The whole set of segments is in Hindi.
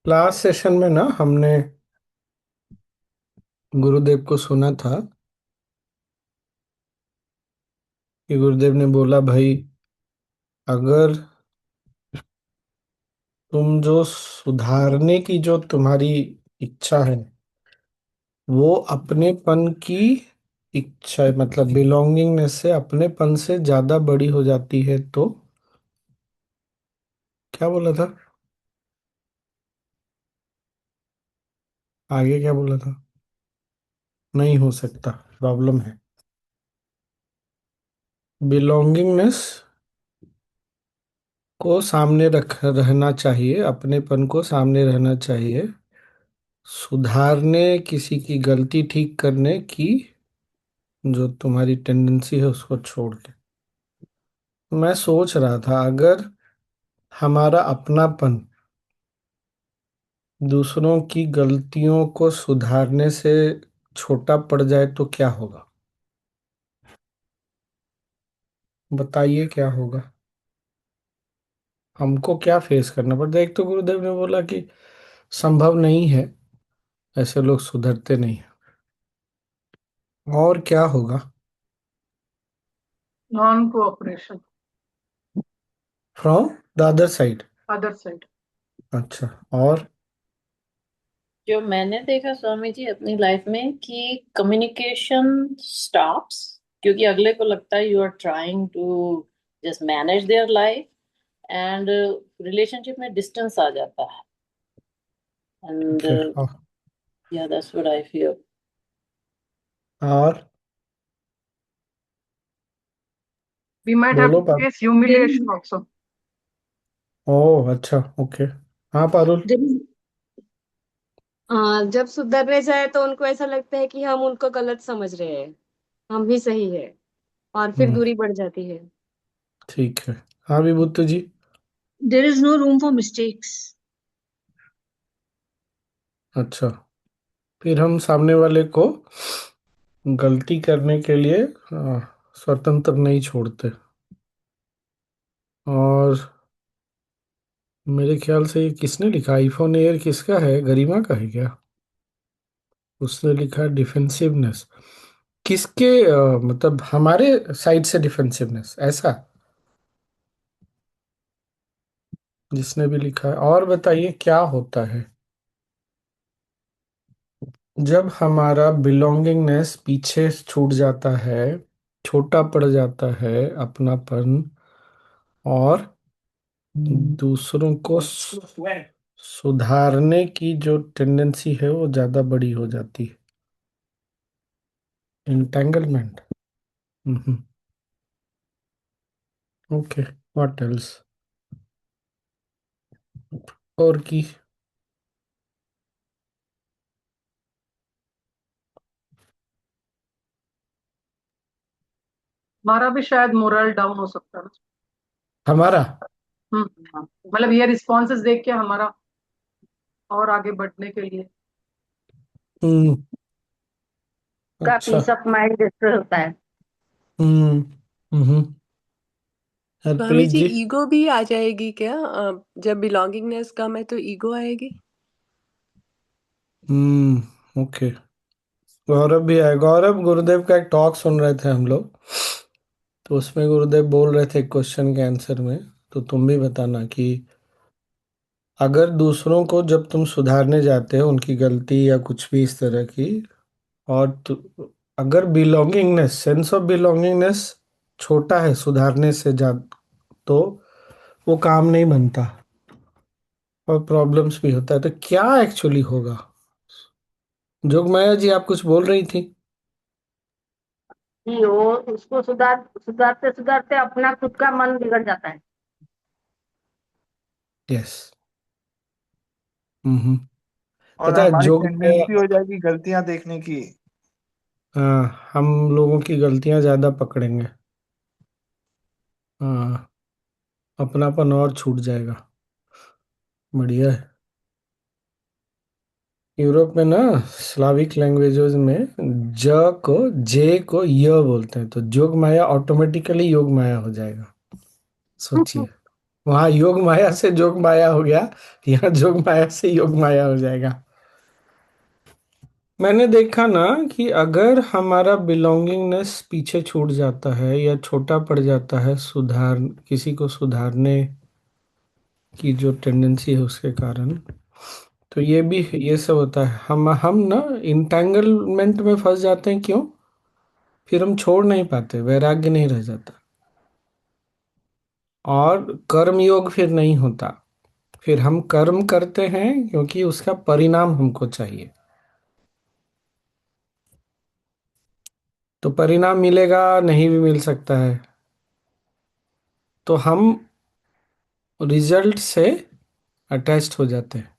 लास्ट सेशन में ना हमने गुरुदेव को सुना था कि गुरुदेव ने बोला, भाई अगर तुम जो सुधारने की जो तुम्हारी इच्छा है वो अपनेपन की इच्छा है, मतलब बिलोंगिंगनेस से अपनेपन से ज्यादा बड़ी हो जाती है तो क्या बोला था? आगे क्या बोला था? नहीं हो सकता, प्रॉब्लम है। बिलोंगिंगनेस को सामने रख रहना चाहिए, अपनेपन को सामने रहना चाहिए, सुधारने, किसी की गलती ठीक करने की जो तुम्हारी टेंडेंसी है उसको छोड़ के। मैं सोच रहा था, अगर हमारा अपनापन दूसरों की गलतियों को सुधारने से छोटा पड़ जाए तो क्या होगा? बताइए क्या होगा? हमको क्या फेस करना पड़ता है? एक तो गुरुदेव ने बोला कि संभव नहीं है, ऐसे लोग सुधरते नहीं हैं। और क्या होगा? Non cooperation. From the other side. Other side. अच्छा। और जो मैंने देखा स्वामी जी अपनी लाइफ में कि कम्युनिकेशन स्टॉप्स, क्योंकि अगले को लगता है you are trying to just manage their life, and relationship में डिस्टेंस आ जाता है। And okay. या दैट्स व्हाट आई फील। और We might have बोलो to Parul. face humiliation also. Oh अच्छा, ओके। हाँ पारुल। जब जब सुधरने जाए तो उनको ऐसा लगता है कि हम उनको गलत समझ रहे हैं, हम ही सही है, और फिर हम्म। दूरी बढ़ जाती है। ठीक है। हाँ विभूति जी। There is no room for mistakes. अच्छा, फिर हम सामने वाले को गलती करने के लिए स्वतंत्र नहीं छोड़ते। और मेरे ख्याल से ये किसने लिखा? आईफोन एयर किसका है? गरिमा का है क्या? उसने लिखा डिफेंसिवनेस। किसके मतलब हमारे साइड से डिफेंसिवनेस, ऐसा जिसने भी लिखा है। और बताइए क्या होता है जब हमारा बिलोंगिंगनेस पीछे छूट जाता है, छोटा पड़ जाता है अपनापन, और दूसरों को सुधारने की जो टेंडेंसी है वो ज्यादा बड़ी हो जाती है। Entanglement. Hmm. Okay. What else? और की हमारा भी शायद मोरल डाउन हो सकता है। हमारा। मतलब ये रिस्पॉन्सेस देख के हमारा और आगे बढ़ने के लिए। हम्म। का अच्छा। पीस ऑफ माइंड डिस्ट्रॉय होता है। हम्म। हम्म। स्वामी हरप्रीत जी, जी। ईगो भी आ जाएगी क्या? जब बिलोंगिंगनेस कम है तो ईगो आएगी। ओके। गौरव भी आए। गौरव, गुरुदेव का एक टॉक सुन रहे थे हम लोग, तो उसमें गुरुदेव बोल रहे थे क्वेश्चन के आंसर में, तो तुम भी बताना कि अगर दूसरों को जब तुम सुधारने जाते हो उनकी गलती या कुछ भी इस तरह की, और अगर बिलोंगिंगनेस, सेंस ऑफ बिलोंगिंगनेस छोटा है सुधारने से जा, तो वो काम नहीं बनता और प्रॉब्लम्स भी होता है। तो क्या एक्चुअली होगा? जोगमाया जी, आप कुछ बोल रही थी। कि वो उसको सुधारते सुधारते अपना खुद का मन बिगड़ जाता है। यस। हम्म। और पता है हमारी जोगमाया। टेंडेंसी हो जाएगी गलतियां देखने की। हाँ, हम लोगों की गलतियां ज्यादा पकड़ेंगे। हाँ, अपनापन और छूट जाएगा। बढ़िया है। यूरोप में ना, स्लाविक लैंग्वेजेस में ज को, जे को य बोलते हैं, तो जोग माया ऑटोमेटिकली योग माया हो जाएगा। सोचिए। वहां योग माया से जोग माया हो गया, यहाँ जोग माया से योग माया हो जाएगा। मैंने देखा ना कि अगर हमारा बिलोंगिंगनेस पीछे छूट जाता है या छोटा पड़ जाता है, सुधार किसी को सुधारने की जो टेंडेंसी है उसके कारण, तो ये सब होता है। हम ना इंटेंगलमेंट में फंस जाते हैं। क्यों? फिर हम छोड़ नहीं पाते, वैराग्य नहीं रह जाता, और कर्म योग फिर नहीं होता। फिर हम कर्म करते हैं क्योंकि उसका परिणाम हमको चाहिए, तो परिणाम मिलेगा नहीं भी मिल सकता है, तो हम रिजल्ट से अटैच्ड हो जाते हैं।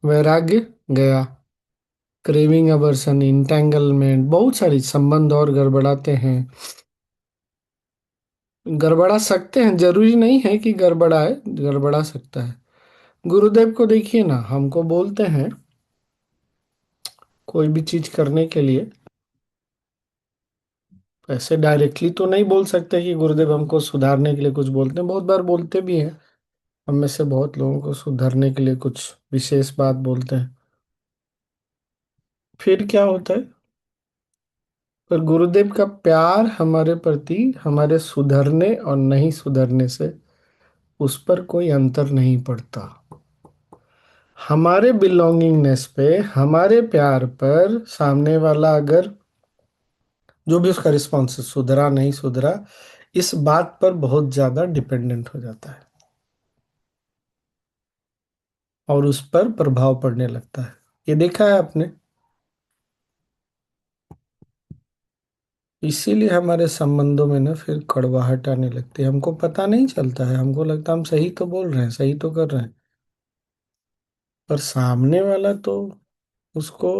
वैराग्य गया, क्रेविंग, अवर्सन, इंटेंगलमेंट, बहुत सारी संबंध और गड़बड़ाते हैं। गड़बड़ा सकते हैं, जरूरी नहीं है कि गड़बड़ाए, गड़बड़ा सकता है। गुरुदेव को देखिए ना, हमको बोलते हैं कोई भी चीज करने के लिए, ऐसे डायरेक्टली तो नहीं बोल सकते कि गुरुदेव हमको सुधारने के लिए कुछ बोलते हैं, बहुत बार बोलते भी हैं। हम में से बहुत लोगों को सुधारने के लिए कुछ विशेष बात बोलते हैं। फिर क्या होता है? पर गुरुदेव का प्यार हमारे प्रति, हमारे सुधरने और नहीं सुधरने से उस पर कोई अंतर नहीं पड़ता। हमारे बिलोंगिंगनेस पे, हमारे प्यार पर सामने वाला अगर जो भी उसका रिस्पॉन्स है, सुधरा नहीं सुधरा, इस बात पर बहुत ज्यादा डिपेंडेंट हो जाता है और उस पर प्रभाव पड़ने लगता है। ये देखा है आपने? इसीलिए हमारे संबंधों में ना फिर कड़वाहट आने लगती है। हमको पता नहीं चलता है, हमको लगता है हम सही तो बोल रहे हैं, सही तो कर रहे हैं, पर सामने वाला तो, उसको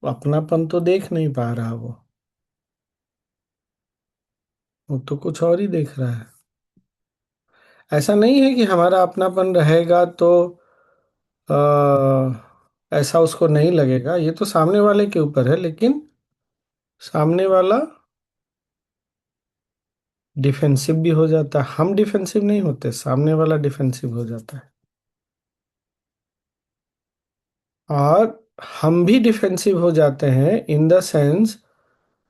अपनापन तो देख नहीं पा रहा वो तो कुछ और ही देख रहा है। ऐसा नहीं है कि हमारा अपनापन रहेगा तो ऐसा उसको नहीं लगेगा, ये तो सामने वाले के ऊपर है, लेकिन सामने वाला डिफेंसिव भी हो जाता है। हम डिफेंसिव नहीं होते, सामने वाला डिफेंसिव हो जाता है। और हम भी डिफेंसिव हो जाते हैं इन द सेंस,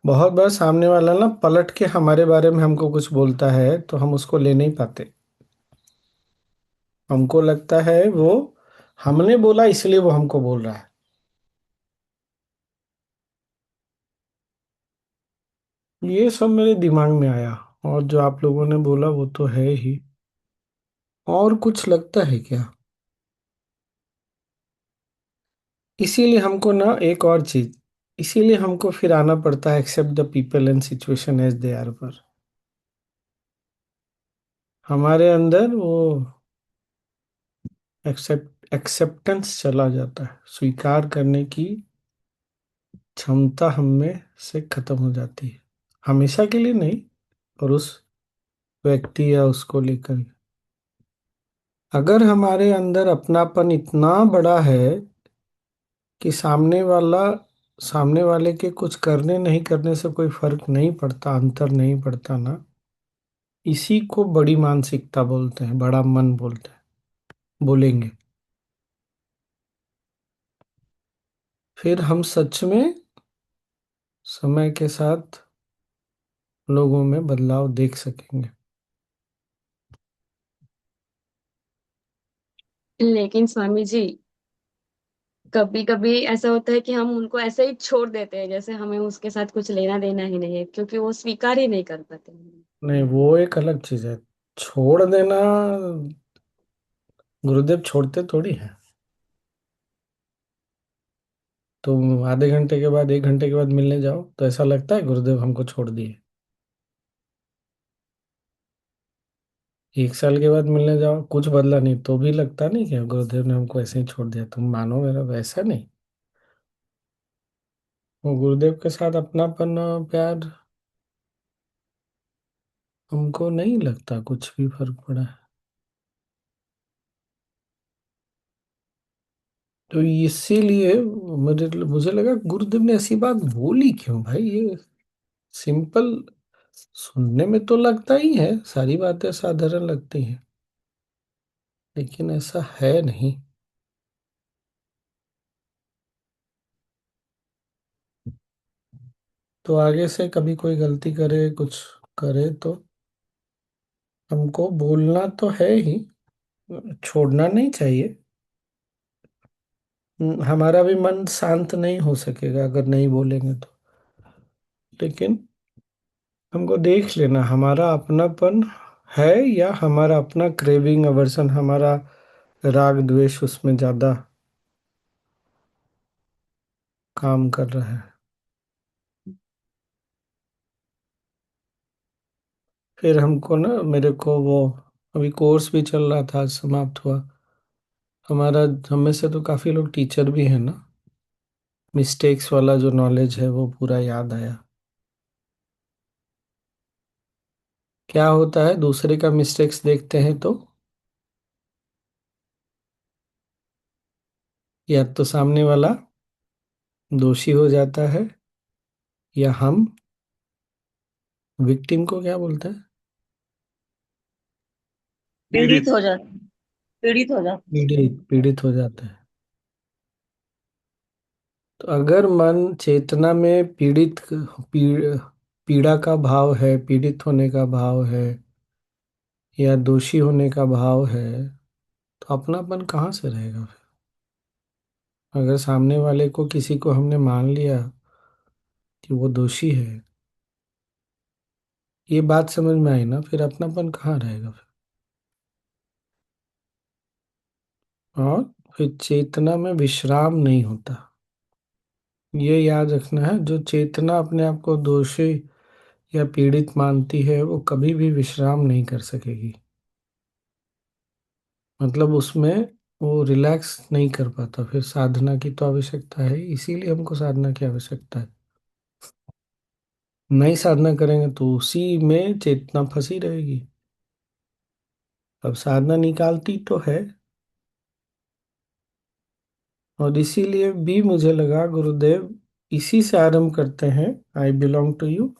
बहुत बार सामने वाला ना पलट के हमारे बारे में हमको कुछ बोलता है तो हम उसको ले नहीं पाते। हमको लगता है वो हमने बोला इसलिए वो हमको बोल रहा है। ये सब मेरे दिमाग में आया, और जो आप लोगों ने बोला वो तो है ही। और कुछ लगता है क्या? इसीलिए हमको ना एक और चीज, इसीलिए हमको फिर आना पड़ता है accept the people and situation as they are पर। हमारे अंदर वो एक्सेप्टेंस चला जाता है, स्वीकार करने की क्षमता हम में से खत्म हो जाती है। हमेशा के लिए नहीं, और उस व्यक्ति या उसको लेकर। अगर हमारे अंदर अपनापन इतना बड़ा है कि सामने वाले के कुछ करने नहीं करने से कोई फर्क नहीं पड़ता, अंतर नहीं पड़ता ना, इसी को बड़ी मानसिकता बोलते हैं, बड़ा मन बोलते हैं, बोलेंगे। फिर हम सच में समय के साथ लोगों में बदलाव देख सकेंगे। लेकिन स्वामी जी, कभी कभी ऐसा होता है कि हम उनको ऐसे ही छोड़ देते हैं, जैसे हमें उसके साथ कुछ लेना देना ही नहीं है, क्योंकि वो स्वीकार ही नहीं कर पाते हैं। नहीं, वो एक अलग चीज है। छोड़ देना, गुरुदेव छोड़ते थोड़ी है। तुम आधे घंटे के बाद, 1 घंटे के बाद मिलने जाओ तो ऐसा लगता है गुरुदेव हमको छोड़ दिए। 1 साल के बाद मिलने जाओ, कुछ बदला नहीं, तो भी लगता नहीं कि गुरुदेव ने हमको ऐसे ही छोड़ दिया। तुम मानो मेरा, वैसा नहीं। वो गुरुदेव के साथ अपनापन और प्यार, हमको नहीं लगता कुछ भी फर्क पड़ा है। तो इसीलिए मुझे मुझे लगा गुरुदेव ने ऐसी बात बोली क्यों भाई, ये सिंपल सुनने में तो लगता ही है, सारी बातें साधारण लगती हैं, लेकिन ऐसा है नहीं। तो आगे से कभी कोई गलती करे, कुछ करे, तो हमको बोलना तो है ही, छोड़ना नहीं चाहिए। हमारा भी मन शांत नहीं हो सकेगा अगर नहीं बोलेंगे तो। लेकिन हमको देख लेना हमारा अपनापन है या हमारा अपना क्रेविंग, अवर्सन, हमारा राग द्वेष उसमें ज्यादा काम कर रहा है। फिर हमको ना, मेरे को वो, अभी कोर्स भी चल रहा था, आज समाप्त हुआ हमारा। हम में से तो काफी लोग टीचर भी हैं ना, मिस्टेक्स वाला जो नॉलेज है वो पूरा याद आया। क्या होता है, दूसरे का मिस्टेक्स देखते हैं तो या तो सामने वाला दोषी हो जाता है, या हम विक्टिम को क्या बोलते हैं, पीड़ित। पीड़ित हो जाते। पीड़ित पीड़ित हो जाते हैं। तो अगर मन चेतना में पीड़ा का भाव है, पीड़ित होने का भाव है, या दोषी होने का भाव है, तो अपनापन कहाँ से रहेगा फिर? अगर सामने वाले को, किसी को हमने मान लिया कि वो दोषी है, ये बात समझ में आई ना, फिर अपनापन कहाँ रहेगा फिर? और फिर चेतना में विश्राम नहीं होता। ये याद रखना है, जो चेतना अपने आप को दोषी या पीड़ित मानती है वो कभी भी विश्राम नहीं कर सकेगी। मतलब उसमें वो रिलैक्स नहीं कर पाता। फिर साधना की तो आवश्यकता है, इसीलिए हमको साधना की आवश्यकता है। नहीं साधना करेंगे तो उसी में चेतना फंसी रहेगी। अब साधना निकालती तो है, और इसीलिए भी मुझे लगा गुरुदेव इसी से आरंभ करते हैं, आई बिलोंग टू यू,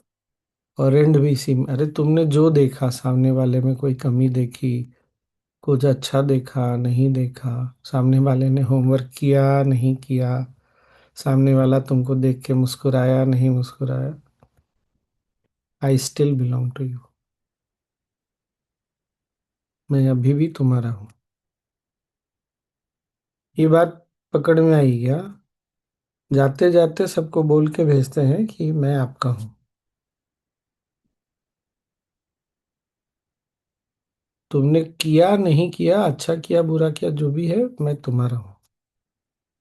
और एंड भी इसी में। अरे तुमने जो देखा, सामने वाले में कोई कमी देखी, कुछ अच्छा देखा, नहीं देखा, सामने वाले ने होमवर्क किया, नहीं किया, सामने वाला तुमको देख के मुस्कुराया, नहीं मुस्कुराया, I still belong to you. मैं अभी भी तुम्हारा हूँ। ये बात पकड़ में आई क्या? जाते जाते सबको बोल के भेजते हैं कि मैं आपका हूँ। तुमने किया, नहीं किया, अच्छा किया, बुरा किया, जो भी है, मैं तुम्हारा हूँ।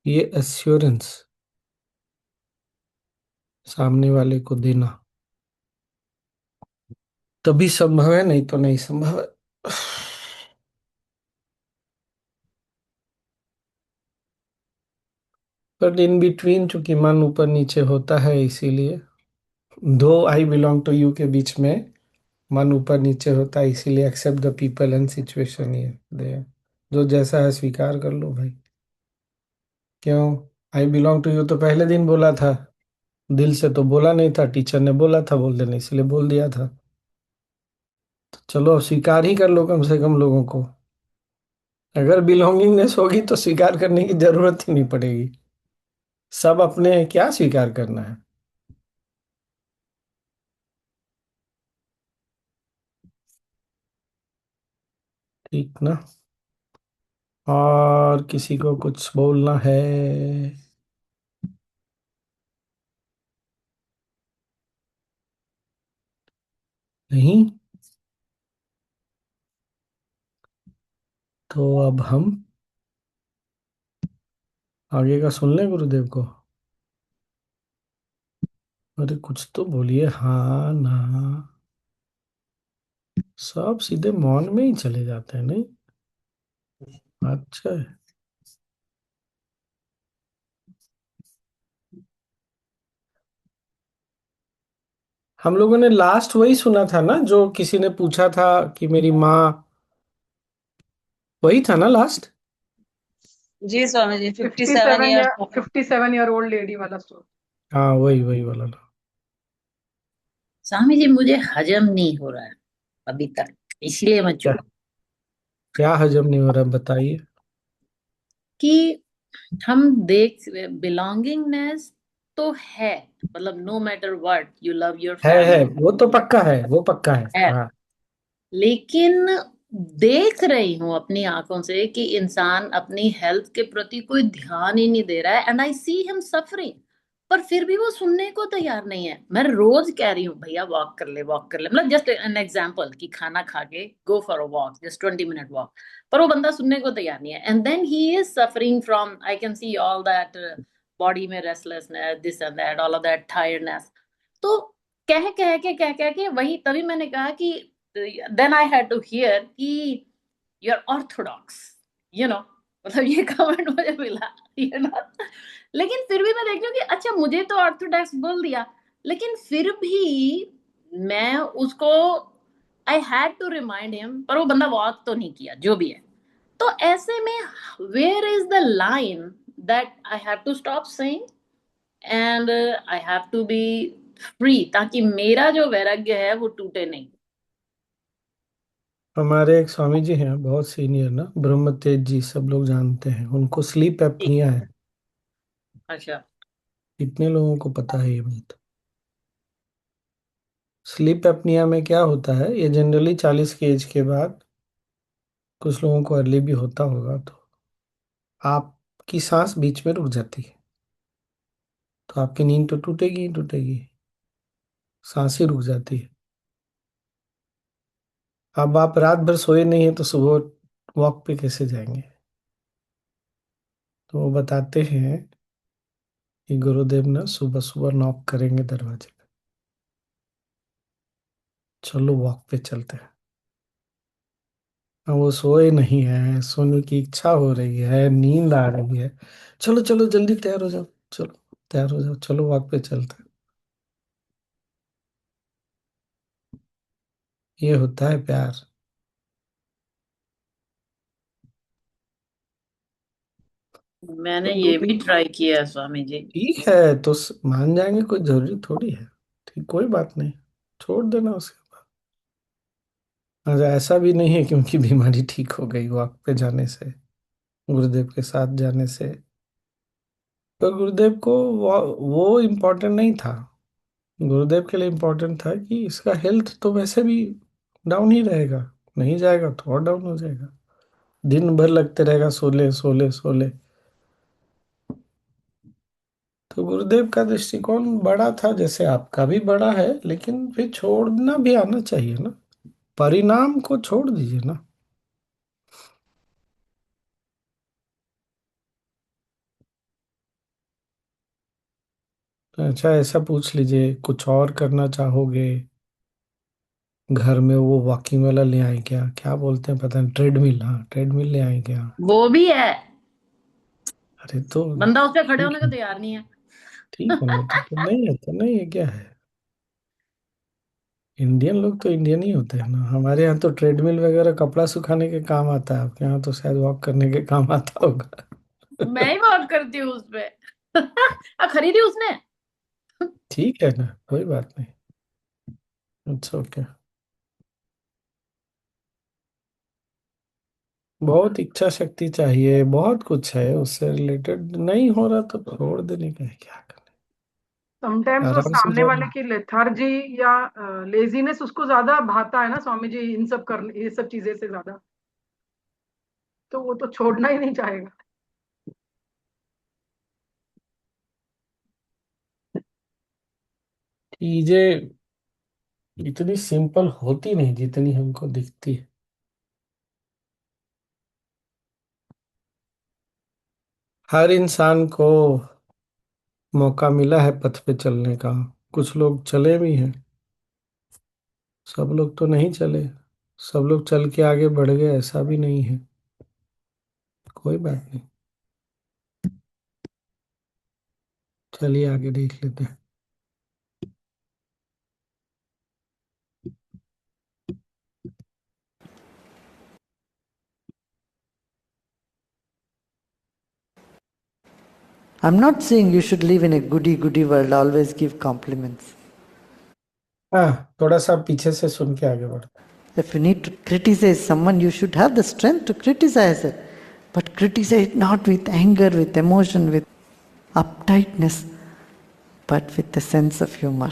ये एश्योरेंस सामने वाले को देना तभी संभव है, नहीं तो नहीं संभव है। बट इन बिटवीन चूंकि मन ऊपर नीचे होता है, इसीलिए दो आई बिलोंग टू यू के बीच में मन ऊपर नीचे होता है, इसीलिए accept the people and situation ये दे, जो जैसा है स्वीकार कर लो भाई। क्यों? आई बिलोंग टू यू तो पहले दिन बोला था, दिल से तो बोला नहीं था, टीचर ने बोला था बोल देने, इसलिए बोल दिया था। तो चलो अब स्वीकार ही कर लो कम से कम लोगों को। अगर बिलोंगिंगनेस होगी तो स्वीकार करने की जरूरत ही नहीं पड़ेगी। सब अपने क्या स्वीकार करना है। ठीक ना? और किसी को कुछ बोलना है? नहीं? तो अब हम आगे का सुन लें गुरुदेव को। अरे कुछ तो बोलिए, हाँ ना। सब सीधे मौन में ही चले जाते हैं, नहीं? अच्छा है। हम लोगों ने लास्ट वही सुना था ना, जो किसी ने पूछा था कि मेरी माँ, वही था ना लास्ट? जी स्वामी जी, 57 57 या ईयर्स। 57 ईयर ओल्ड लेडी वाला स्टोरी। हाँ, वही वही वाला ना। स्वामी जी मुझे हजम नहीं हो रहा है अभी तक, इसलिए मैं क्या चुप। क्या हजम नहीं हो रहा, बताइए। कि हम देख, बिलोंगिंगनेस तो है, मतलब no matter what you love your है, फैमिली, वो तो पक्का है, वो पक्का है, है। हाँ। लेकिन देख रही हूं अपनी आंखों से कि इंसान अपनी हेल्थ के प्रति कोई ध्यान ही नहीं दे रहा है, and I see him suffering. पर फिर भी वो सुनने को तैयार नहीं है। मैं रोज कह रही हूँ भैया वॉक कर ले, वॉक कर ले, मतलब जस्ट एन एग्जांपल कि खाना खा के go for a walk, just 20 minute walk. पर वो बंदा सुनने को तैयार नहीं है, and then he is suffering from, I can see all that body में restlessness, this and that, all of that tiredness. तो कह कह के वही, तभी मैंने कहा कि then I had to hear कि you're orthodox, you know, मतलब ये कमेंट मुझे मिला, you know। लेकिन फिर भी मैं देख रही हूँ कि अच्छा मुझे तो ऑर्थोडॉक्स बोल दिया, लेकिन फिर भी मैं उसको, I had to remind him, पर वो बंदा वॉक तो नहीं किया, जो भी है। तो ऐसे में where is the line that I have to stop saying and I have to be free, ताकि मेरा जो वैराग्य है वो टूटे नहीं। हमारे एक स्वामी जी हैं, बहुत सीनियर ना, ब्रह्म तेज जी, सब लोग जानते हैं उनको। स्लीप एप्निया है। अच्छा। कितने लोगों को पता है ये बात? स्लीप एप्निया में क्या होता है, ये जनरली 40 की एज के बाद, कुछ लोगों को अर्ली भी होता होगा, तो आपकी सांस बीच में रुक जाती है, तो आपकी नींद तो टूटेगी ही टूटेगी, सांस ही रुक जाती है। अब आप रात भर सोए नहीं है तो सुबह वॉक पे कैसे जाएंगे? तो वो बताते हैं कि गुरुदेव ना सुबह सुबह नॉक करेंगे दरवाजे पे, चलो वॉक पे चलते हैं। अब वो सोए नहीं है, सोने की इच्छा हो रही है, नींद आ रही है, चलो चलो जल्दी तैयार हो जाओ, चलो तैयार हो जाओ, चलो वॉक पे चलते हैं। ये होता है प्यार। मैंने तो दो ये भी तीन, ट्राई किया है स्वामी जी। ठीक है तो मान जाएंगे, कोई जरूरी थोड़ी है। ठीक, कोई बात नहीं, छोड़ देना उसके बाद। अच्छा, ऐसा भी नहीं है क्योंकि बीमारी ठीक हो गई वॉक पे जाने से, गुरुदेव के साथ जाने से। तो गुरुदेव को वो इम्पोर्टेंट नहीं था। गुरुदेव के लिए इम्पोर्टेंट था कि इसका हेल्थ तो वैसे भी डाउन ही रहेगा, नहीं जाएगा तो और डाउन हो जाएगा, दिन भर लगते रहेगा सोले सोले सोले। तो गुरुदेव का दृष्टिकोण बड़ा था, जैसे आपका भी बड़ा है, लेकिन फिर छोड़ना भी आना चाहिए ना, परिणाम को छोड़ दीजिए ना। तो अच्छा, ऐसा पूछ लीजिए, कुछ और करना चाहोगे? घर में वो वॉकिंग वाला ले आए क्या, क्या बोलते हैं पता नहीं, ट्रेडमिल, हाँ ट्रेडमिल ले आए क्या? वो भी है, अरे तो बंदा उस पर खड़े ठीक होने को है, तैयार नहीं है। ठीक है ना, तो नहीं है तो नहीं है, क्या है। इंडियन लोग तो इंडियन ही होते हैं ना। हमारे यहाँ तो ट्रेडमिल वगैरह कपड़ा सुखाने के काम आता है, आपके यहाँ तो शायद वॉक करने के काम आता होगा। मैं ही वॉक करती हूँ उस पे। खरीदी उसने। ठीक है ना, कोई बात नहीं, इट्स ओके। बहुत इच्छा शक्ति चाहिए, बहुत कुछ है उससे रिलेटेड, नहीं हो रहा तो छोड़ देने का है, क्या करना है, समटाइम्स वो आराम से सामने जाओ। वाले की लेथार्जी या लेजीनेस उसको ज्यादा भाता है ना स्वामी जी, इन सब करने, ये सब चीजें से ज्यादा, तो वो तो छोड़ना ही नहीं चाहेगा। चीजें इतनी सिंपल होती नहीं जितनी हमको दिखती है। हर इंसान को मौका मिला है पथ पे चलने का, कुछ लोग चले भी हैं, सब लोग तो नहीं चले, सब लोग चल के आगे बढ़ गए ऐसा भी नहीं है। कोई बात नहीं, चलिए आगे देख लेते हैं। I'm not saying you should live in a goody goody world, always give compliments. हाँ, थोड़ा सा पीछे से सुन के आगे बढ़। If you need to criticize someone, you should have the strength to criticize it. But criticize not with anger, with emotion, with uptightness, but with a sense of humor.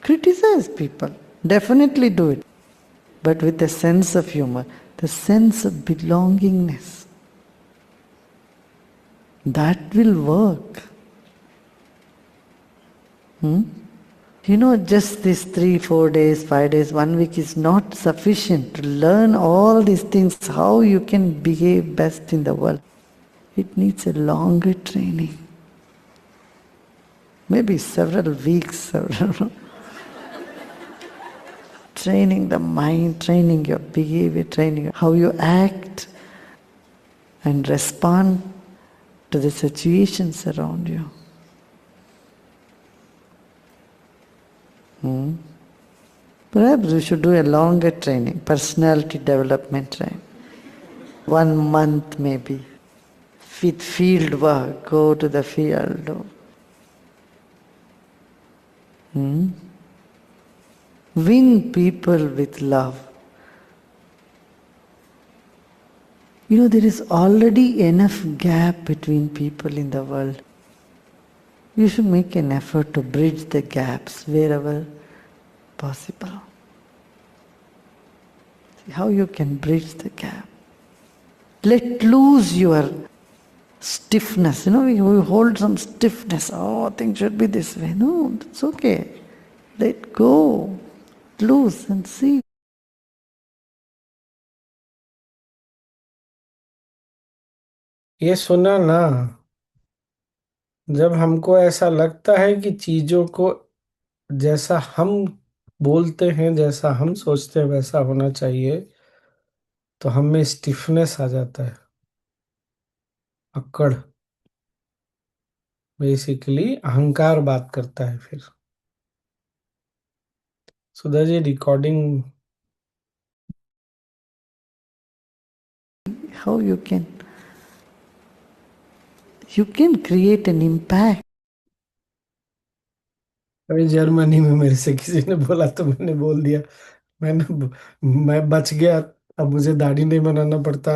Criticize people, definitely do it, but with a sense of humor, the sense of belongingness. That will work. You know, just these 3, 4 days, 5 days, 1 week is not sufficient to learn all these things, how you can behave best in the world. It needs a longer training. Maybe several weeks, several training the mind, training your behavior, training how you act and respond to the situations around you. Perhaps we should do a longer training, personality development training. 1 month maybe. With field work, go to the field. Win people with love. You know, there is already enough gap between people in the world. You should make an effort to bridge the gaps wherever possible. See how you can bridge the gap. Let loose your stiffness. You know, we hold some stiffness. Oh, things should be this way. No, it's okay. Let go. Loose and see. ये सुना ना, जब हमको ऐसा लगता है कि चीजों को जैसा हम बोलते हैं, जैसा हम सोचते हैं वैसा होना चाहिए, तो हम में स्टिफनेस आ जाता है, अक्कड़। बेसिकली अहंकार बात करता है फिर। Sudha ji, recording How you can create an impact. अभी जर्मनी में मेरे से किसी ने बोला तो मैंने बोल दिया, मैं बच गया। अब मुझे दाढ़ी नहीं बनाना पड़ता,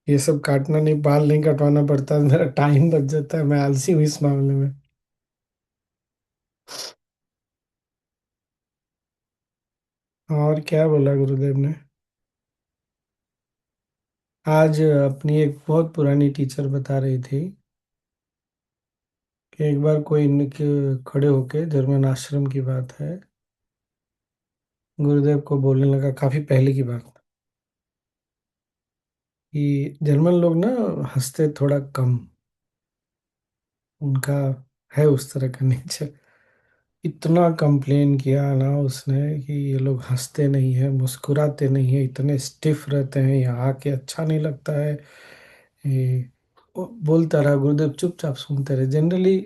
ये सब काटना नहीं, बाल नहीं कटवाना पड़ता, मेरा टाइम बच जाता है। मैं आलसी हूँ इस मामले में। और क्या बोला गुरुदेव ने? आज अपनी एक बहुत पुरानी टीचर बता रही थी कि एक बार कोई इनके खड़े होके, जर्मन आश्रम की बात है, गुरुदेव को बोलने लगा, काफी पहले की बात, कि जर्मन लोग ना हंसते थोड़ा कम, उनका है उस तरह का नेचर। इतना कंप्लेन किया ना उसने कि ये लोग हंसते नहीं है, मुस्कुराते नहीं है, इतने स्टिफ रहते हैं, यहाँ आके अच्छा नहीं लगता है। ये वो बोलता रहा, गुरुदेव चुपचाप सुनते रहे। जनरली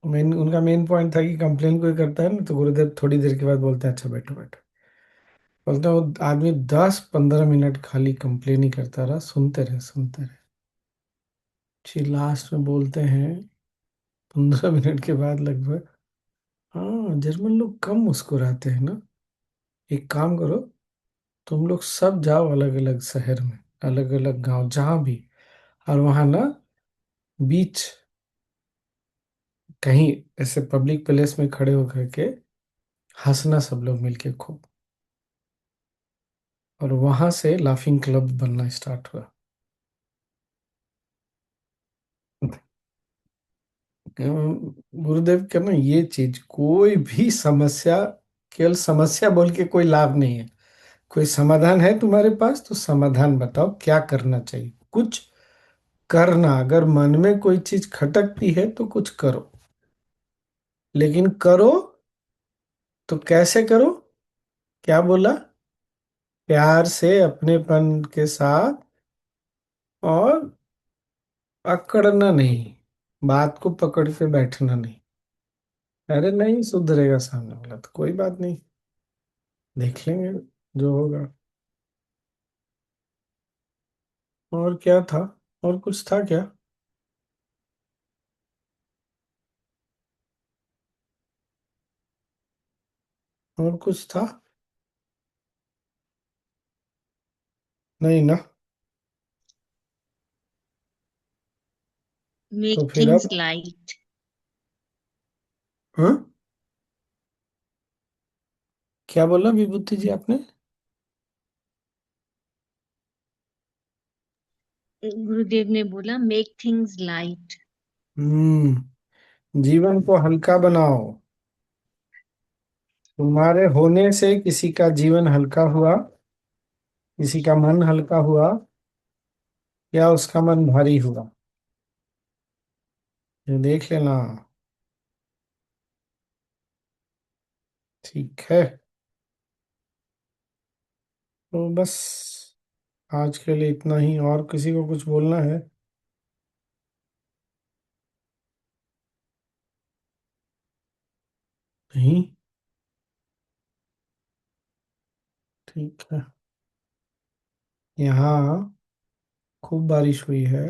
उनका मेन पॉइंट था कि कंप्लेन कोई करता है ना तो गुरुदेव थोड़ी देर के बाद बोलते हैं, अच्छा बैठो बैठो। बोलते हैं वो आदमी 10-15 मिनट खाली कंप्लेन ही करता रहा, सुनते रहे सुनते रहे। फिर लास्ट में बोलते हैं 15 मिनट के बाद लगभग, हाँ जर्मन लोग कम मुस्कुराते हैं ना, एक काम करो, तुम लोग सब जाओ अलग अलग शहर में, अलग अलग गांव, जहां भी, और वहां ना बीच कहीं ऐसे पब्लिक प्लेस में खड़े होकर के हंसना सब लोग मिलके खूब। और वहां से लाफिंग क्लब बनना स्टार्ट हुआ। गुरुदेव का ना ये चीज, कोई भी समस्या केवल समस्या बोल के कोई लाभ नहीं है। कोई समाधान है तुम्हारे पास तो समाधान बताओ, क्या करना चाहिए, कुछ करना। अगर मन में कोई चीज खटकती है तो कुछ करो, लेकिन करो तो कैसे करो? क्या बोला? प्यार से, अपनेपन के साथ, और अकड़ना नहीं, बात को पकड़ के बैठना नहीं। अरे नहीं सुधरेगा सामने वाला तो कोई बात नहीं, देख लेंगे जो होगा। और क्या था? और कुछ था क्या? और कुछ था? नहीं ना? तो Make फिर things अब light. हाँ, क्या बोला विभूति जी आपने? गुरुदेव ने बोला make things light. जीवन को हल्का बनाओ। तुम्हारे होने से किसी का जीवन हल्का हुआ, किसी का मन हल्का हुआ, या उसका मन भारी हुआ, ये देख लेना। ठीक है, तो बस आज के लिए इतना ही। और किसी को कुछ बोलना है? नहीं? ठीक है। यहाँ खूब बारिश हुई है।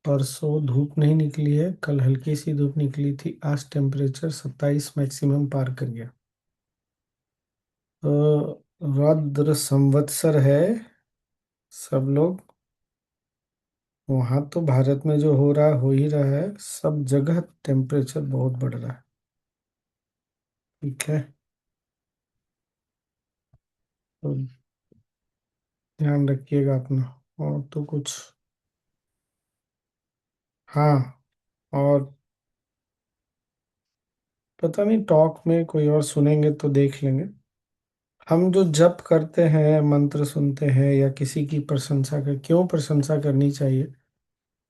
परसों धूप नहीं निकली है, कल हल्की सी धूप निकली थी। आज टेम्परेचर 27 मैक्सिमम पार कर गया। तो रौद्र संवत्सर है सब लोग। वहां तो भारत में जो हो रहा हो ही रहा है, सब जगह टेम्परेचर बहुत बढ़ रहा है। ठीक है, तो ध्यान रखिएगा अपना। और तो कुछ? हाँ, और पता नहीं, टॉक में कोई और सुनेंगे तो देख लेंगे। हम जो जप करते हैं, मंत्र सुनते हैं, या किसी की प्रशंसा कर, क्यों प्रशंसा करनी चाहिए,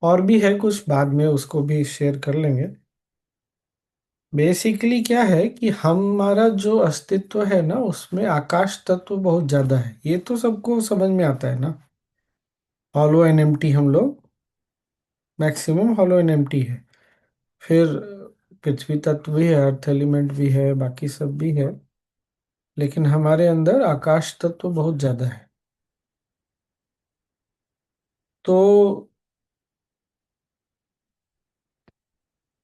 और भी है कुछ, बाद में उसको भी शेयर कर लेंगे। बेसिकली क्या है कि हमारा जो अस्तित्व है ना, उसमें आकाश तत्व बहुत ज्यादा है। ये तो सबको समझ में आता है ना। हॉलो एंड एम्प्टी, हम लोग मैक्सिमम हॉलो एंड एम्प्टी है। फिर पृथ्वी तत्व भी है, अर्थ एलिमेंट भी है, बाकी सब भी है, लेकिन हमारे अंदर आकाश तत्व बहुत ज्यादा है। तो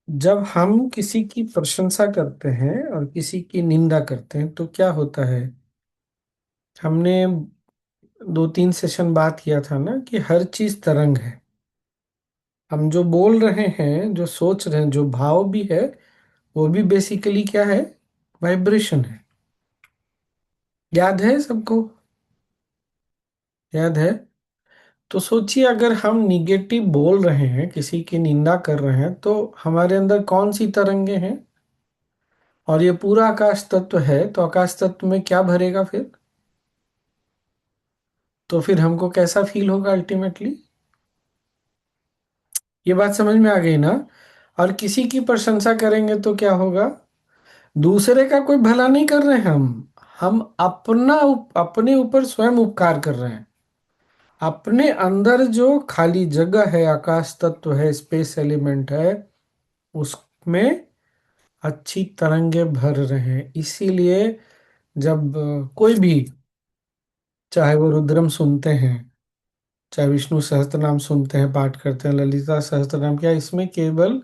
जब हम किसी की प्रशंसा करते हैं और किसी की निंदा करते हैं तो क्या होता है? हमने 2-3 सेशन बात किया था ना कि हर चीज तरंग है। हम जो बोल रहे हैं, जो सोच रहे हैं, जो भाव भी है, वो भी बेसिकली क्या है? वाइब्रेशन है। याद है सबको? याद है? तो सोचिए, अगर हम निगेटिव बोल रहे हैं, किसी की निंदा कर रहे हैं, तो हमारे अंदर कौन सी तरंगे हैं? और ये पूरा आकाश तत्व है, तो आकाश तत्व में क्या भरेगा फिर? तो फिर हमको कैसा फील होगा अल्टीमेटली? ये बात समझ में आ गई ना? और किसी की प्रशंसा करेंगे तो क्या होगा? दूसरे का कोई भला नहीं कर रहे हैं हम अपना अपने ऊपर स्वयं उपकार कर रहे हैं। अपने अंदर जो खाली जगह है, आकाश तत्व है, स्पेस एलिमेंट है, उसमें अच्छी तरंगे भर रहे हैं। इसीलिए जब कोई भी, चाहे वो रुद्रम सुनते हैं, चाहे विष्णु सहस्त्रनाम सुनते हैं, पाठ करते हैं, ललिता सहस्त्रनाम, क्या इसमें केवल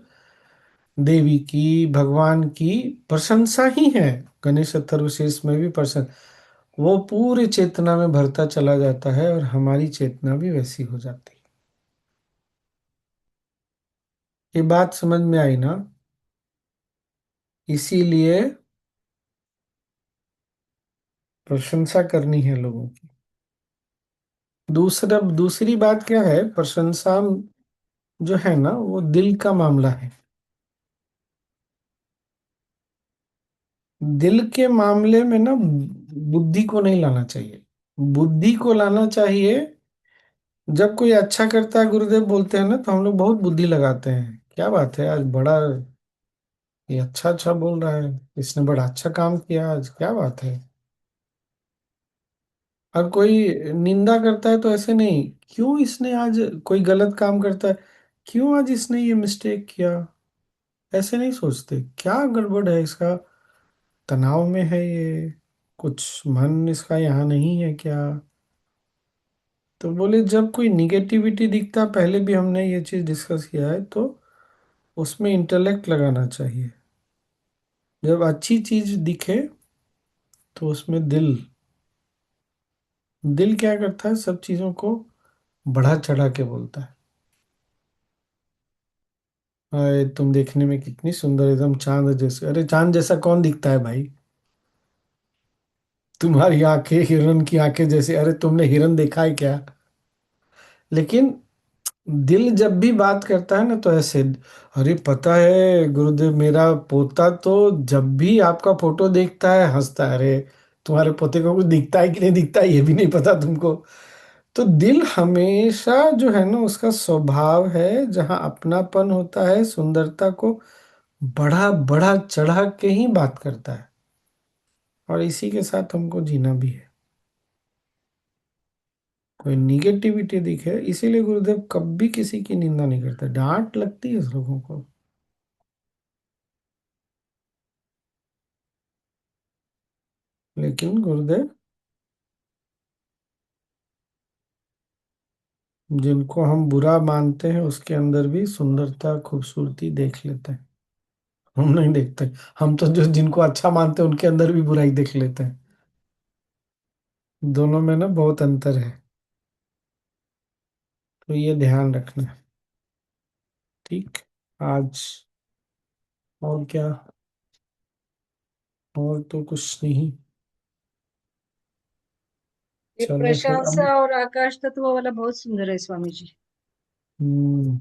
देवी की, भगवान की प्रशंसा ही है? गणेश अथर्वशीर्ष में भी प्रशंसा, वो पूरे चेतना में भरता चला जाता है, और हमारी चेतना भी वैसी हो जाती है। ये बात समझ में आई ना? इसीलिए प्रशंसा करनी है लोगों की। दूसरी बात क्या है? प्रशंसा जो है ना, वो दिल का मामला है। दिल के मामले में ना बुद्धि को नहीं लाना चाहिए। बुद्धि को लाना चाहिए जब कोई अच्छा करता है, गुरुदेव बोलते हैं ना, तो हम लोग बहुत बुद्धि लगाते हैं, क्या बात है आज बड़ा, ये अच्छा अच्छा बोल रहा है, इसने बड़ा अच्छा काम किया आज, क्या बात है। और कोई निंदा करता है तो ऐसे नहीं, क्यों इसने आज, कोई गलत काम करता है, क्यों आज इसने ये मिस्टेक किया, ऐसे नहीं सोचते, क्या गड़बड़ है इसका, तनाव में है ये, कुछ मन इसका यहाँ नहीं है क्या? तो बोले जब कोई निगेटिविटी दिखता, पहले भी हमने ये चीज डिस्कस किया है, तो उसमें इंटेलेक्ट लगाना चाहिए। जब अच्छी चीज दिखे तो उसमें दिल दिल क्या करता है, सब चीजों को बढ़ा चढ़ा के बोलता है। अरे तुम देखने में कितनी सुंदर, एकदम चांद जैसे। अरे चांद जैसा कौन दिखता है भाई? तुम्हारी आंखें हिरन की आंखें जैसे। अरे तुमने हिरन देखा है क्या? लेकिन दिल जब भी बात करता है ना तो ऐसे। अरे पता है गुरुदेव, मेरा पोता तो जब भी आपका फोटो देखता है हंसता है। अरे तुम्हारे पोते को कुछ दिखता है कि नहीं दिखता है ये भी नहीं पता तुमको। तो दिल हमेशा जो है ना, उसका स्वभाव है जहाँ अपनापन होता है, सुंदरता को बढ़ा बढ़ा चढ़ा के ही बात करता है। और इसी के साथ हमको जीना भी है। कोई निगेटिविटी दिखे, इसीलिए गुरुदेव कभी किसी की निंदा नहीं करते। डांट लगती है लोगों को, लेकिन गुरुदेव जिनको हम बुरा मानते हैं उसके अंदर भी सुंदरता खूबसूरती देख लेते हैं। हम नहीं देखते। हम तो जो जिनको अच्छा मानते हैं उनके अंदर भी बुराई देख लेते हैं। दोनों में ना बहुत अंतर है। तो ये ध्यान रखना है। ठीक। आज और क्या? और तो कुछ नहीं। ये चलो फिर प्रशंसा अब। और आकाश तत्व वाला बहुत सुंदर है स्वामी जी। हम्म,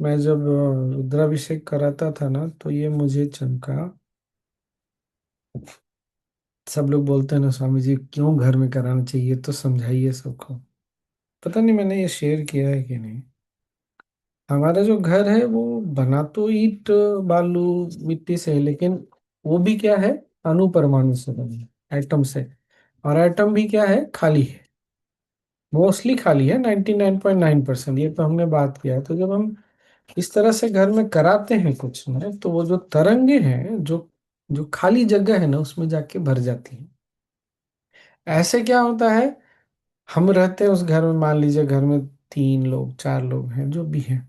मैं जब रुद्राभिषेक कराता था ना तो ये मुझे चमका। सब लोग बोलते हैं ना स्वामी जी क्यों घर में कराना चाहिए, तो समझाइए सबको। पता नहीं मैंने ये शेयर किया है कि नहीं। हमारा जो घर है वो बना तो ईंट बालू मिट्टी से है, लेकिन वो भी क्या है, अणु परमाणु से बना है, एटम से। और एटम भी क्या है, खाली है। मोस्टली खाली है, 99.9%। ये तो हमने बात किया है। तो जब हम इस तरह से घर में कराते हैं कुछ ना, तो वो जो तरंगे हैं, जो जो खाली जगह है ना, उसमें जाके भर जाती हैं। ऐसे क्या होता है, हम रहते हैं उस घर में, मान लीजिए घर में 3 लोग 4 लोग हैं, जो भी हैं।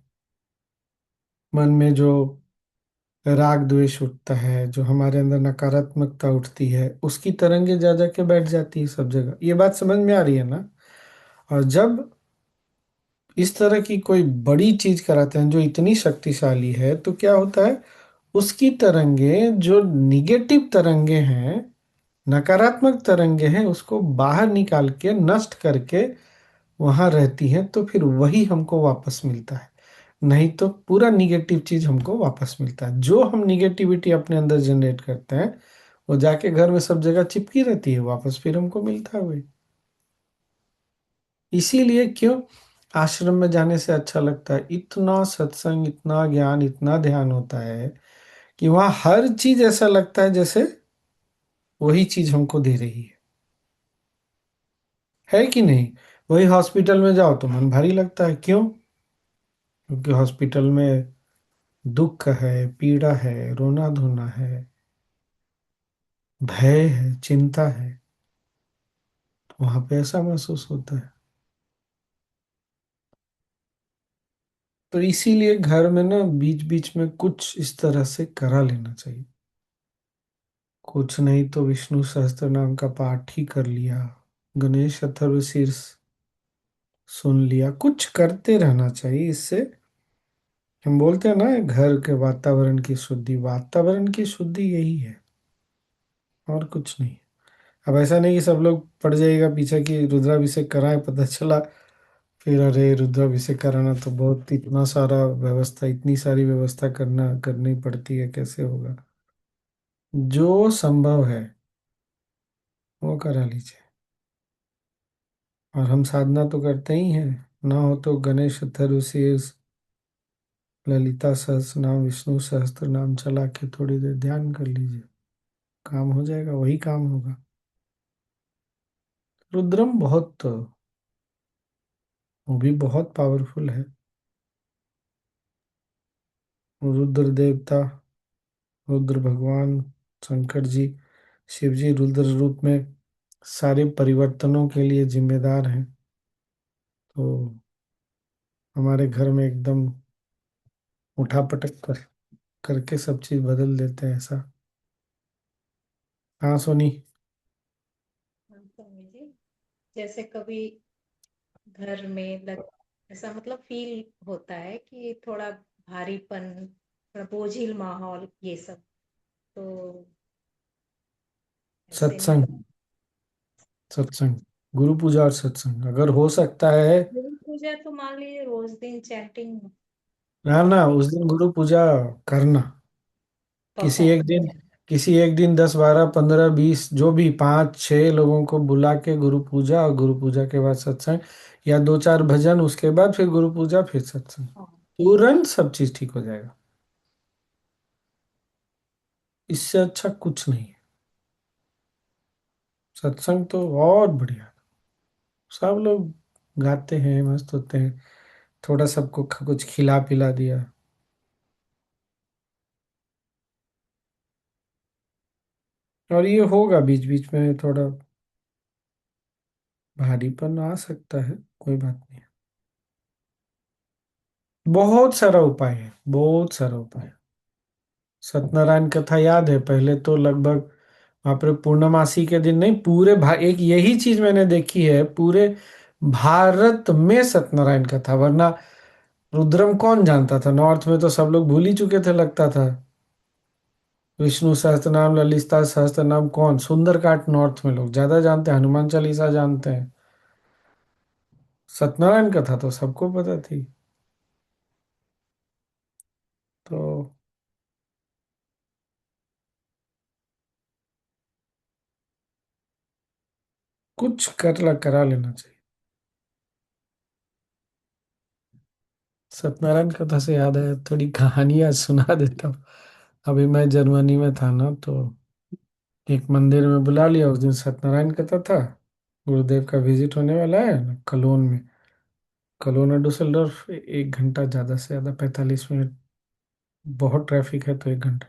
मन में जो राग द्वेष उठता है, जो हमारे अंदर नकारात्मकता उठती है, उसकी तरंगे जा जा के बैठ जाती है सब जगह। ये बात समझ में आ रही है ना? और जब इस तरह की कोई बड़ी चीज कराते हैं जो इतनी शक्तिशाली है, तो क्या होता है, उसकी तरंगे, जो निगेटिव तरंगे हैं, नकारात्मक तरंगे हैं, उसको बाहर निकाल के नष्ट करके वहां रहती हैं। तो फिर वही हमको वापस मिलता है। नहीं तो पूरा निगेटिव चीज हमको वापस मिलता है। जो हम निगेटिविटी अपने अंदर जनरेट करते हैं, वो जाके घर में सब जगह चिपकी रहती है, वापस फिर हमको मिलता है वही। इसीलिए क्यों आश्रम में जाने से अच्छा लगता है, इतना सत्संग, इतना ज्ञान, इतना ध्यान होता है कि वहां हर चीज ऐसा लगता है जैसे वही चीज हमको दे रही है कि नहीं? वही हॉस्पिटल में जाओ तो मन भारी लगता है, क्यों? क्योंकि हॉस्पिटल में दुख है, पीड़ा है, रोना धोना है, भय है, चिंता है। तो वहां पे ऐसा महसूस होता है। तो इसीलिए घर में ना बीच बीच में कुछ इस तरह से करा लेना चाहिए। कुछ नहीं तो विष्णु सहस्त्र नाम का पाठ ही कर लिया, गणेश अथर्वशीर्ष सुन लिया, कुछ करते रहना चाहिए। इससे हम बोलते हैं ना, घर के वातावरण की शुद्धि, वातावरण की शुद्धि यही है, और कुछ नहीं। अब ऐसा नहीं कि सब लोग पड़ जाइएगा पीछे कि रुद्राभिषेक कराए, पता चला फिर अरे रुद्राभिषेक कराना तो बहुत, इतना सारा व्यवस्था, इतनी सारी व्यवस्था करनी पड़ती है, कैसे होगा? जो संभव है वो करा लीजिए। और हम साधना तो करते ही हैं। ना हो तो गणेश अथर्वशीर्ष, ललिता सहस्त्र नाम, विष्णु सहस्त्र नाम चला के थोड़ी देर ध्यान कर लीजिए, काम हो जाएगा, वही काम होगा। रुद्रम बहुत, वो भी बहुत पावरफुल है। रुद्र देवता, रुद्र भगवान, शंकर जी, शिव जी रुद्र रूप में सारे परिवर्तनों के लिए जिम्मेदार हैं। तो हमारे घर में एकदम उठापटक करके सब चीज बदल देते हैं ऐसा। हाँ सोनी। जैसे कभी घर में ऐसा मतलब फील होता है कि थोड़ा भारीपन, थोड़ा बोझिल माहौल, ये सब, तो ऐसे में सत्संग, सत्संग, गुरु पूजा और सत्संग अगर हो सकता है। गुरु पूजा तो मान लीजिए रोज दिन चैंटिंग ना कर ना, उस सकते दिन गुरु पूजा करना। किसी परफॉर्म। एक दिन, किसी एक दिन 10 12 15 20 जो भी 5 6 लोगों को बुला के गुरु पूजा, और गुरु पूजा के बाद सत्संग, या 2 4 भजन, उसके बाद फिर गुरु पूजा फिर सत्संग, तुरंत सब चीज ठीक हो जाएगा। इससे अच्छा कुछ नहीं है। सत्संग तो और बढ़िया, सब लोग गाते हैं, मस्त होते हैं, थोड़ा सबको कुछ खिला पिला दिया। और ये होगा बीच बीच में थोड़ा भारीपन आ सकता है, कोई बात नहीं है। बहुत सारा उपाय है, बहुत सारा उपाय है। सत्यनारायण कथा याद है, पहले तो लगभग वहां पर पूर्णमासी के दिन नहीं, एक यही चीज मैंने देखी है पूरे भारत में सत्यनारायण कथा, वरना रुद्रम कौन जानता था? नॉर्थ में तो सब लोग भूल ही चुके थे लगता था। विष्णु सहस्त्रनाम, ललिता सहस्त्रनाम, कौन सुंदर कांड नॉर्थ में लोग ज्यादा जानते हैं, हनुमान चालीसा जानते हैं। सत्यनारायण कथा तो सबको पता थी। तो कुछ करा लेना चाहिए। सत्यनारायण कथा से याद है, थोड़ी कहानियां सुना देता हूँ। अभी मैं जर्मनी में था ना, तो एक मंदिर में बुला लिया, उस दिन सत्यनारायण कथा था। गुरुदेव का विजिट होने वाला है ना, कलोन में। कलोन और डुसलडोर्फ 1 घंटा, ज़्यादा से ज़्यादा 45 मिनट, बहुत ट्रैफिक है तो 1 घंटा।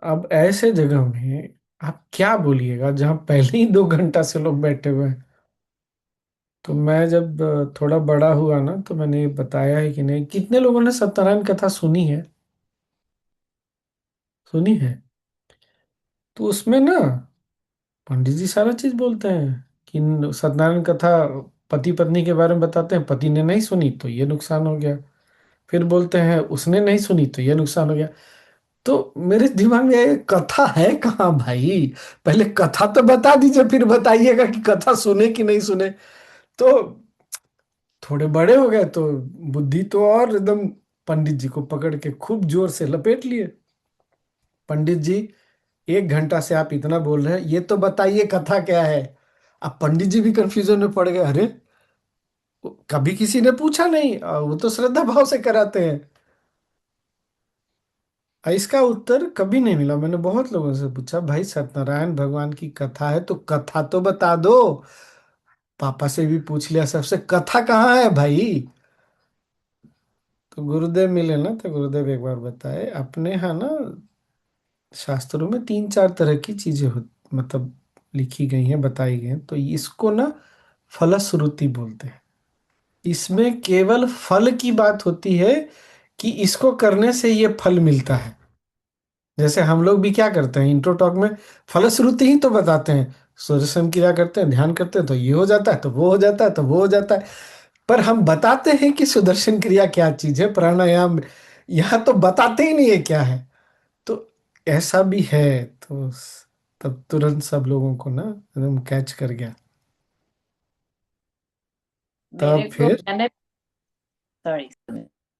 अब ऐसे जगह में आप क्या बोलिएगा जहाँ पहले ही 2 घंटा से लोग बैठे हुए हैं। तो मैं जब थोड़ा बड़ा हुआ ना, तो मैंने ये बताया है कि नहीं, कितने लोगों ने सत्यनारायण कथा सुनी है? सुनी है। तो उसमें ना पंडित जी सारा चीज बोलते हैं कि सत्यनारायण कथा पति पत्नी के बारे में बताते हैं, पति ने नहीं सुनी तो ये नुकसान हो गया। फिर बोलते हैं उसने नहीं सुनी तो ये नुकसान हो गया। तो मेरे दिमाग में ये कथा है कहाँ भाई? पहले कथा तो बता दीजिए, फिर बताइएगा कि कथा सुने कि नहीं सुने। तो थोड़े बड़े हो गए तो बुद्धि तो और एकदम पंडित जी को पकड़ के खूब जोर से लपेट लिए। पंडित जी, 1 घंटा से आप इतना बोल रहे हैं, ये तो बताइए कथा क्या है। अब पंडित जी भी कंफ्यूजन में पड़ गए, अरे कभी किसी ने पूछा नहीं, वो तो श्रद्धा भाव से कराते हैं। इसका उत्तर कभी नहीं मिला। मैंने बहुत लोगों से पूछा, भाई सत्यनारायण भगवान की कथा है तो कथा तो बता दो। पापा से भी पूछ लिया, सबसे, कथा कहाँ है भाई? तो गुरुदेव मिले ना, तो गुरुदेव एक बार बताए, अपने यहाँ ना शास्त्रों में 3 4 तरह की चीजें मतलब लिखी गई हैं, बताई गई हैं। तो इसको ना फलश्रुति बोलते हैं। इसमें केवल फल की बात होती है कि इसको करने से ये फल मिलता है। जैसे हम लोग भी क्या करते हैं इंट्रो टॉक में, फलश्रुति ही तो बताते हैं। सुदर्शन क्रिया करते हैं, ध्यान करते हैं तो ये हो जाता है, तो वो हो जाता है, तो वो हो जाता है। पर हम बताते हैं कि सुदर्शन क्रिया क्या चीज है, प्राणायाम, यहाँ तो बताते ही नहीं है क्या है। तो ऐसा भी है। तो तब तुरंत सब लोगों को ना एकदम कैच कर गया। मेरे तब को फिर, मैंने सॉरी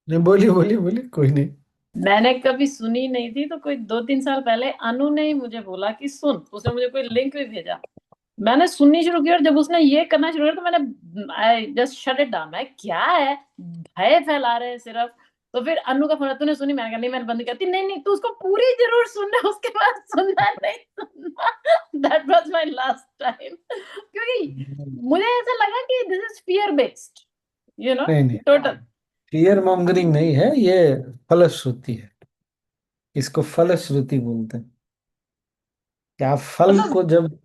नहीं बोलिए बोलिए बोलिए, कोई नहीं। मैंने कभी सुनी नहीं थी, तो कोई 2 3 साल पहले अनु ने ही मुझे बोला कि सुन, उसने मुझे कोई लिंक भी भेजा। मैंने सुननी शुरू की, और जब उसने ये करना शुरू किया तो मैंने I just shut it down. मैं क्या है, भय फैला रहे हैं सिर्फ। तो फिर अनु का फोन, तूने सुनी? मैंने कहा नहीं, मैंने बंद करती। नहीं नहीं, तू उसको पूरी जरूर सुनना, उसके बाद सुनना नहीं सुनना। That was my last time, क्योंकि मुझे ऐसा लगा कि दिस इज फियर बेस्ड, नहीं नहीं, टोटल। फियर मॉन्गरिंग नहीं है ये, फलश्रुति है। इसको फलश्रुति बोलते हैं। क्या फल मतलब को जब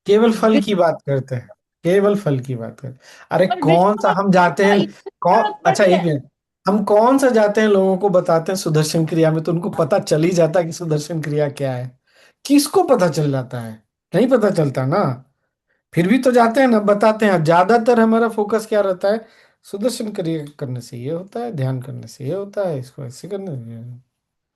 केवल फल विद की बात करते हैं, केवल फल की बात करते हैं। अरे पर कौन सा विश्वास हम जाते का हैं, इतनी कौन, जरूरत अच्छा पड़ी एक है। मिनट, हम कौन सा जाते हैं लोगों को बताते हैं सुदर्शन क्रिया में, तो उनको पता चल ही जाता है कि सुदर्शन क्रिया क्या है। किसको पता चल जाता है? नहीं पता चलता ना। फिर भी तो जाते हैं ना, बताते हैं। ज्यादातर हमारा फोकस क्या रहता है, सुदर्शन क्रिया करने से ये होता है, ध्यान करने से ये होता है, इसको ऐसे करने से।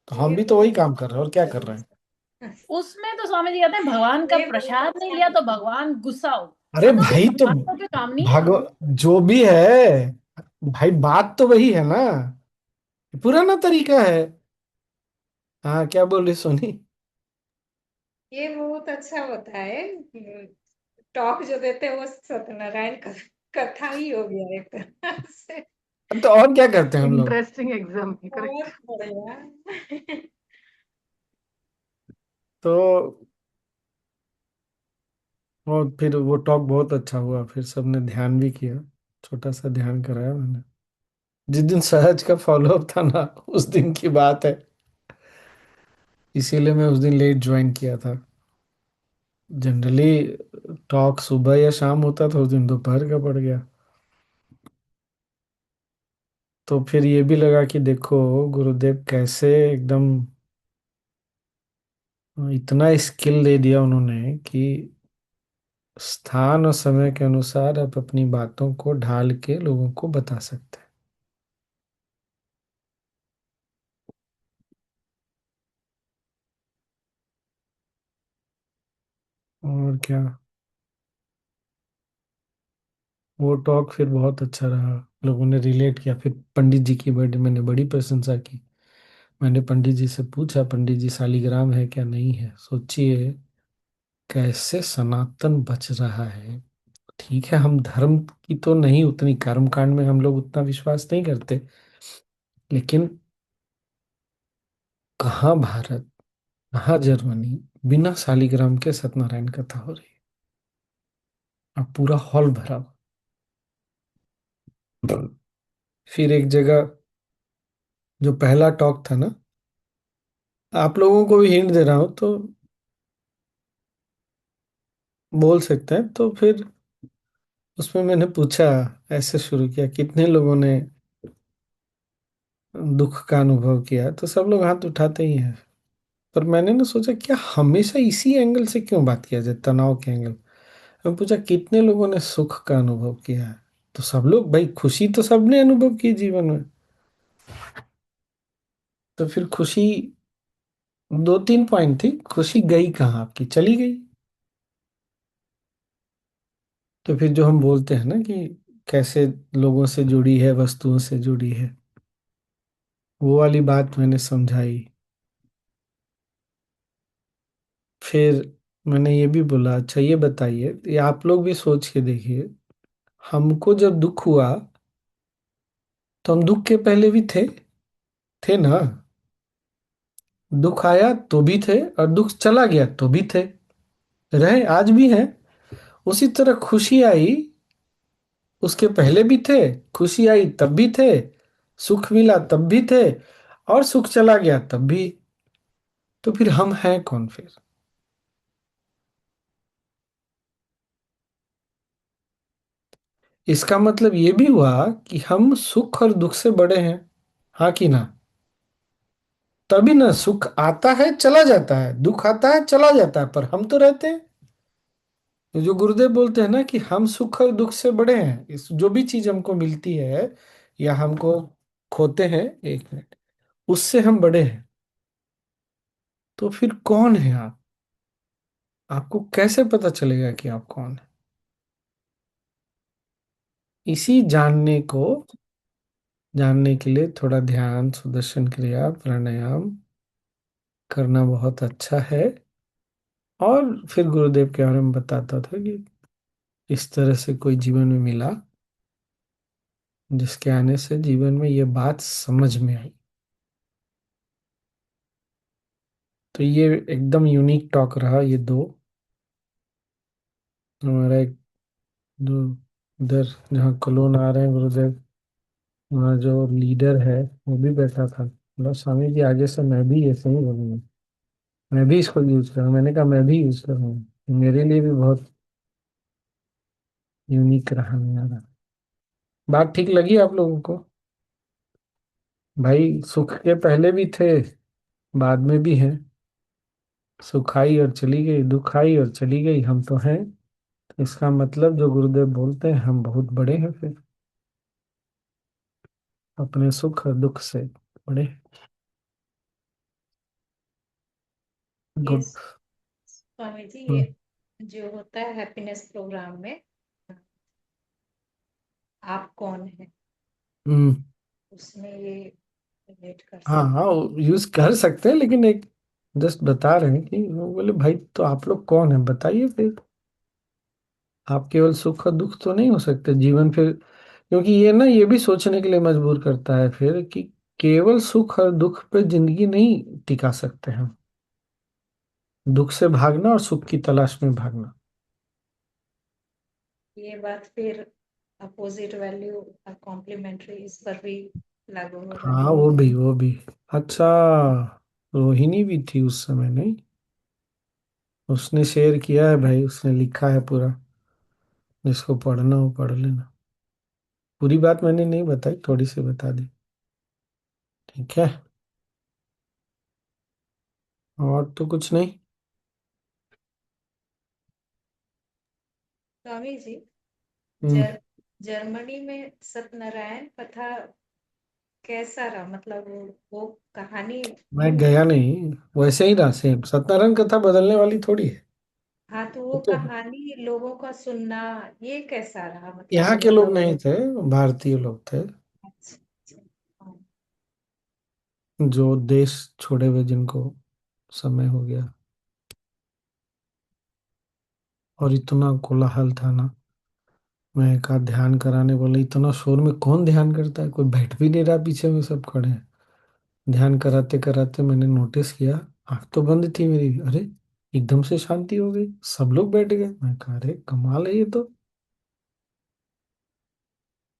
तो हम ये भी तो वही बहुत काम कर रहे हैं, और क्या कर रहे बढ़िया हैं। उसमें तो स्वामी जी कहते हैं भगवान का ये बहुत प्रसाद नहीं अच्छा लिया तो है। भगवान गुस्सा हो। अरे हाँ तो फिर भाई तो भगवान को के काम नहीं है। भागव जो भी है भाई, बात तो वही है ना, पुराना तरीका है। हाँ, क्या बोल रही सोनी? ये बहुत अच्छा होता है। टॉक जो देते हैं वो सत्यनारायण कथा ही हो गया एक तरह से। तो और क्या करते हैं हम लोग? इंटरेस्टिंग एग्जाम है, बहुत करेक्ट। बढ़िया। तो और फिर वो टॉक बहुत अच्छा हुआ, फिर सबने ध्यान भी किया, छोटा सा ध्यान कराया मैंने। जिस दिन सहज का फॉलोअप था ना, उस दिन की बात है, इसीलिए मैं उस दिन लेट ज्वाइन किया था। जनरली टॉक सुबह या शाम होता था, उस दिन दोपहर का पड़ गया। तो फिर ये भी लगा कि देखो गुरुदेव कैसे एकदम इतना स्किल दे दिया उन्होंने कि स्थान और समय के अनुसार आप अपनी बातों को ढाल के लोगों को बता सकते हैं। और क्या, वो टॉक फिर बहुत अच्छा रहा, लोगों ने रिलेट किया। फिर पंडित जी की बड़ी मैंने बड़ी प्रशंसा की। मैंने पंडित जी से पूछा, पंडित जी शालिग्राम है क्या? नहीं है। सोचिए कैसे सनातन बच रहा है। ठीक है, हम धर्म की तो नहीं, उतनी कर्म कांड में हम लोग उतना विश्वास नहीं करते, लेकिन कहाँ भारत, कहाँ जर्मनी, बिना शालिग्राम के सत्यनारायण कथा हो रही है, और पूरा हॉल भरा हुआ। फिर एक जगह, जो पहला टॉक था ना, आप लोगों को भी हिंट दे रहा हूं तो बोल सकते हैं। तो फिर उसमें मैंने पूछा, ऐसे शुरू किया, कितने लोगों ने दुख का अनुभव किया? तो सब लोग हाथ उठाते ही हैं। पर मैंने ना सोचा, क्या हमेशा इसी एंगल से क्यों बात किया जाए, तनाव के एंगल। मैं पूछा कितने लोगों ने सुख का अनुभव किया है? तो सब लोग, भाई खुशी तो सबने अनुभव की जीवन में। तो फिर खुशी, दो तीन पॉइंट थी, खुशी गई कहाँ आपकी, चली गई। तो फिर जो हम बोलते हैं ना कि कैसे लोगों से जुड़ी है, वस्तुओं से जुड़ी है, वो वाली बात मैंने समझाई। फिर मैंने ये भी बोला, अच्छा ये बताइए, ये आप लोग भी सोच के देखिए, हमको जब दुख हुआ तो हम दुख के पहले भी थे ना। दुख आया तो भी थे, और दुख चला गया तो भी थे, रहे, आज भी हैं। उसी तरह खुशी आई, उसके पहले भी थे, खुशी आई तब भी थे, सुख मिला तब भी थे, और सुख चला गया तब भी। तो फिर हम हैं कौन फिर? इसका मतलब ये भी हुआ कि हम सुख और दुख से बड़े हैं, हाँ कि ना? तभी ना, सुख आता है चला जाता है, दुख आता है चला जाता है, पर हम तो रहते हैं। तो जो गुरुदेव बोलते हैं ना कि हम सुख और दुख से बड़े हैं, इस जो भी चीज हमको मिलती है या हमको खोते हैं, एक मिनट, उससे हम बड़े हैं। तो फिर कौन है आप? आपको कैसे पता चलेगा कि आप कौन है? इसी जानने के लिए थोड़ा ध्यान, सुदर्शन क्रिया, प्राणायाम करना बहुत अच्छा है। और फिर गुरुदेव के बारे में बताता था कि इस तरह से कोई जीवन में मिला, जिसके आने से जीवन में ये बात समझ में आई। तो ये एकदम यूनिक टॉक रहा, ये दो। हमारा एक दो उधर जहाँ कलोन आ रहे हैं गुरुदेव, वहाँ जो लीडर है वो भी बैठा था। बोला स्वामी जी आगे से मैं भी ऐसे ही बोलूंगा, मैं भी इसको यूज करूँ। मैंने कहा मैं भी यूज करूँगा, मेरे लिए भी बहुत यूनिक रहा मेरा। बात ठीक लगी आप लोगों को? भाई सुख के पहले भी थे, बाद में भी हैं। सुख आई और चली गई, दुख आई और चली गई, हम तो हैं। इसका मतलब जो गुरुदेव बोलते हैं हम बहुत बड़े हैं फिर, अपने सुख और दुख से बड़े। ये गुड। स्वामी जी, हम्म। ये जो होता है हैप्पीनेस प्रोग्राम में, आप कौन है, हम्म। उसमें ये रिलेट कर हाँ सकते हाँ, यूज कर सकते हैं, लेकिन एक जस्ट बता रहे हैं कि वो बोले भाई तो आप लोग कौन है बताइए फिर। आप केवल सुख और दुख तो नहीं हो सकते जीवन फिर, क्योंकि ये ना ये भी सोचने के लिए मजबूर करता है फिर कि केवल सुख और दुख पे जिंदगी नहीं टिका सकते हम। दुख से भागना और सुख की तलाश में भागना। हैं। ये बात फिर अपोजिट वैल्यू और कॉम्प्लीमेंट्री इस पर भी लागू होगा। हाँ वो भी। अच्छा, रोहिणी भी थी उस समय नहीं? उसने शेयर किया है भाई, उसने लिखा है पूरा। जिसको पढ़ना हो पढ़ लेना। पूरी बात मैंने नहीं बताई, थोड़ी सी बता दी। ठीक है। और तो कुछ नहीं। स्वामी जी, हम्म। जर जर्मनी में सत्यनारायण कथा कैसा रहा, मतलब वो कहानी। मैं गया नहीं, वैसे ही रहा सेम। सत्यानारायण कथा बदलने वाली थोड़ी है। हाँ, तो वो वो तो कहानी लोगों का सुनना, ये कैसा रहा, मतलब यहाँ के लोग नहीं थे, भारतीय लोग थे, अच्छा, अच्छा, हाँ। जो देश छोड़े हुए जिनको समय हो गया। और इतना कोलाहल था ना। मैं कहा ध्यान कराने बोले, इतना शोर में कौन ध्यान करता है, कोई बैठ भी नहीं रहा, पीछे में सब खड़े हैं। ध्यान कराते कराते मैंने नोटिस किया, आंख तो बंद थी मेरी, अरे एकदम से शांति हो गई, सब लोग बैठ गए। मैं कहा अरे कमाल है ये तो।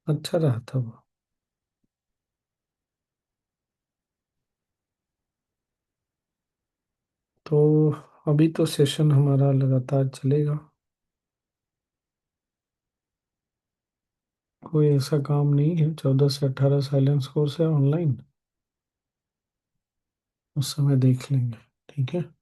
अच्छा रहा था वो। तो अभी तो सेशन हमारा लगातार चलेगा। कोई ऐसा काम नहीं है, 14 से 18 साइलेंस कोर्स है ऑनलाइन। उस समय देख लेंगे। ठीक है।